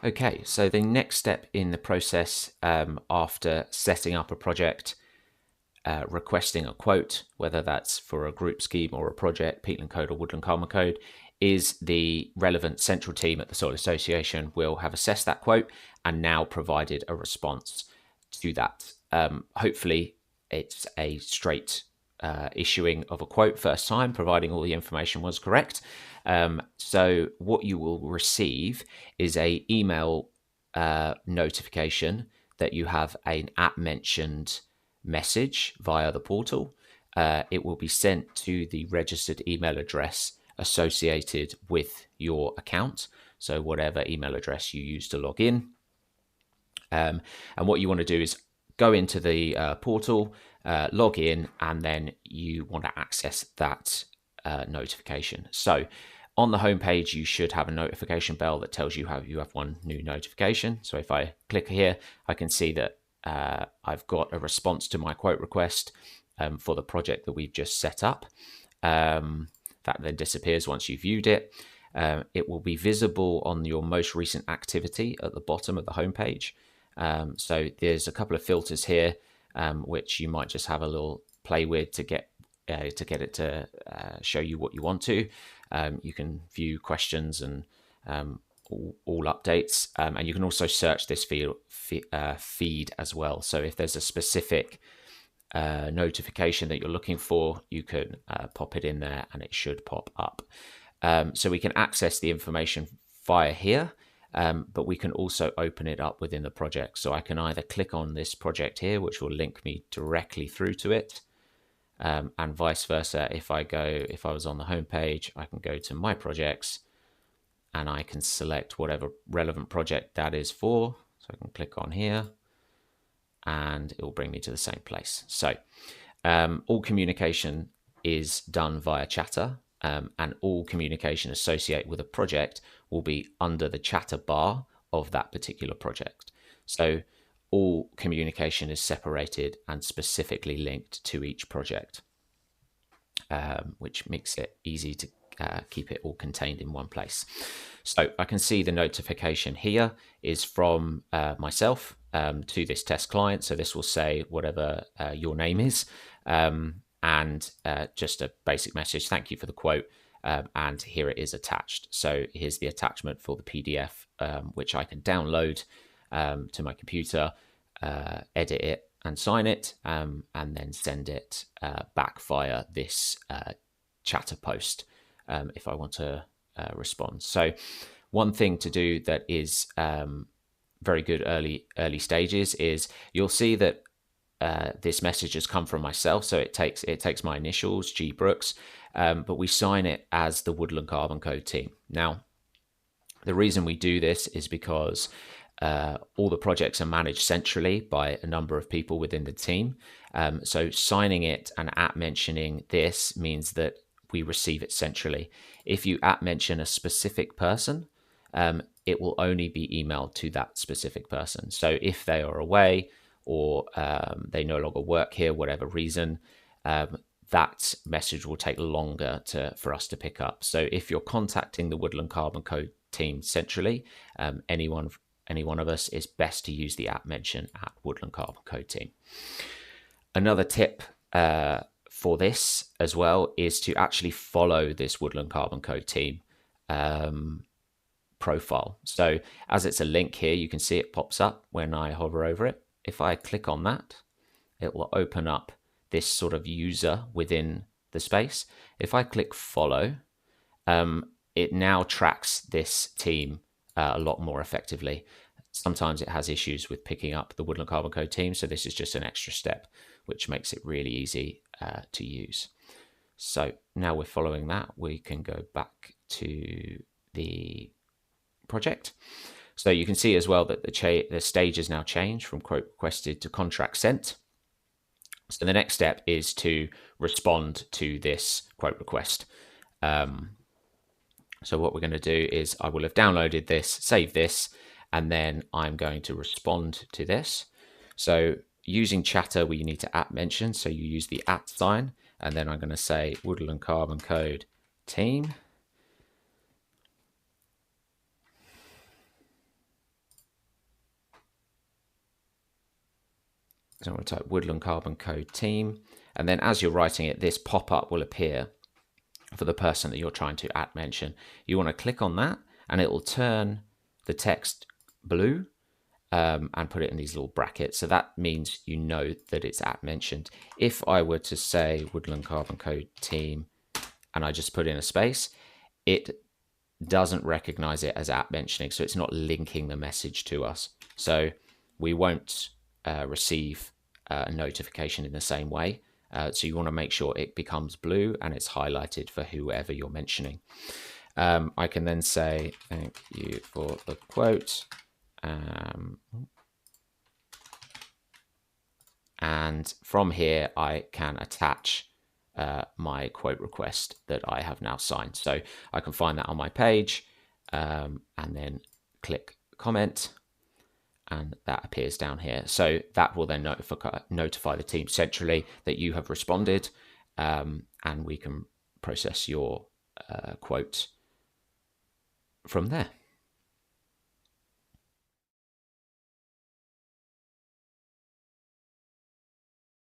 Okay, so the next step in the process after setting up a project, requesting a quote, whether that's for a group scheme or a project, Peatland Code or Woodland Carbon Code, is the relevant central team at the Soil Association will have assessed that quote and now provided a response to that. Hopefully, it's a straight issuing of a quote first time, providing all the information was correct. So what you will receive is a email notification that you have an app mentioned message via the portal. It will be sent to the registered email address associated with your account. So whatever email address you use to log in. And what you want to do is go into the portal, log in, and then you want to access that notification. So on the homepage, you should have a notification bell that tells you how you have one new notification. So if I click here, I can see that I've got a response to my quote request for the project that we've just set up. That then disappears once you've viewed it. It will be visible on your most recent activity at the bottom of the homepage. So there's a couple of filters here, which you might just have a little play with to get it to show you what you want to. You can view questions and all updates, and you can also search this feed as well. So if there's a specific notification that you're looking for, you can pop it in there and it should pop up. So we can access the information via here, but we can also open it up within the project. So I can either click on this project here, which will link me directly through to it, and vice versa. If I was on the home page, I can go to my projects and I can select whatever relevant project that is for. So I can click on here and it will bring me to the same place. So all communication is done via Chatter, and all communication associated with a project will be under the Chatter bar of that particular project. So all communication is separated and specifically linked to each project, which makes it easy to keep it all contained in one place. So I can see the notification here is from myself to this test client. So this will say whatever your name is, and just a basic message. Thank you for the quote. And here it is attached. So here's the attachment for the PDF, which I can download to my computer, edit it and sign it, and then send it back via this Chatter post if I want to respond. So one thing to do that is very good early stages is you'll see that this message has come from myself. So it takes my initials, G Brooks, but we sign it as the Woodland Carbon Code team. Now, the reason we do this is because all the projects are managed centrally by a number of people within the team. So signing it and at mentioning this means that we receive it centrally. If you at mention a specific person, it will only be emailed to that specific person. So if they are away or they no longer work here, whatever reason, that message will take longer for us to pick up. So if you're contacting the Woodland Carbon Code team centrally, any one of us, is best to use the at mention at Woodland Carbon Code team. Another tip for this as well is to actually follow this Woodland Carbon Code team profile. So as it's a link here, you can see it pops up when I hover over it. If I click on that, it will open up this sort of user within the space. If I click follow, it now tracks this team a lot more effectively. Sometimes it has issues with picking up the Woodland Carbon Code team, so this is just an extra step, which makes it really easy to use. So now we're following that, we can go back to the project. So you can see as well that the stage has now changed from quote requested to contract sent. So the next step is to respond to this quote request. So what we're going to do is I will have downloaded this, save this, and then I'm going to respond to this. So using Chatter, we need to at mention. So you use the at sign, and then I'm going to say Woodland Carbon Code team. So I'm going to type Woodland Carbon Code team. And then as you're writing it, this pop-up will appear for the person that you're trying to @mention. You want to click on that and it will turn the text blue and put it in these little brackets. So that means you know that it's @mentioned. If I were to say Woodland Carbon Code team and I just put in a space, it doesn't recognize it as @mentioning. So it's not linking the message to us. So we won't receive a notification in the same way. So you want to make sure it becomes blue and it's highlighted for whoever you're mentioning. I can then say, thank you for the quote. And from here, I can attach my quote request that I have now signed. So I can find that on my page and then click comment. And that appears down here. So that will then notify the team centrally that you have responded, and we can process your quote from there.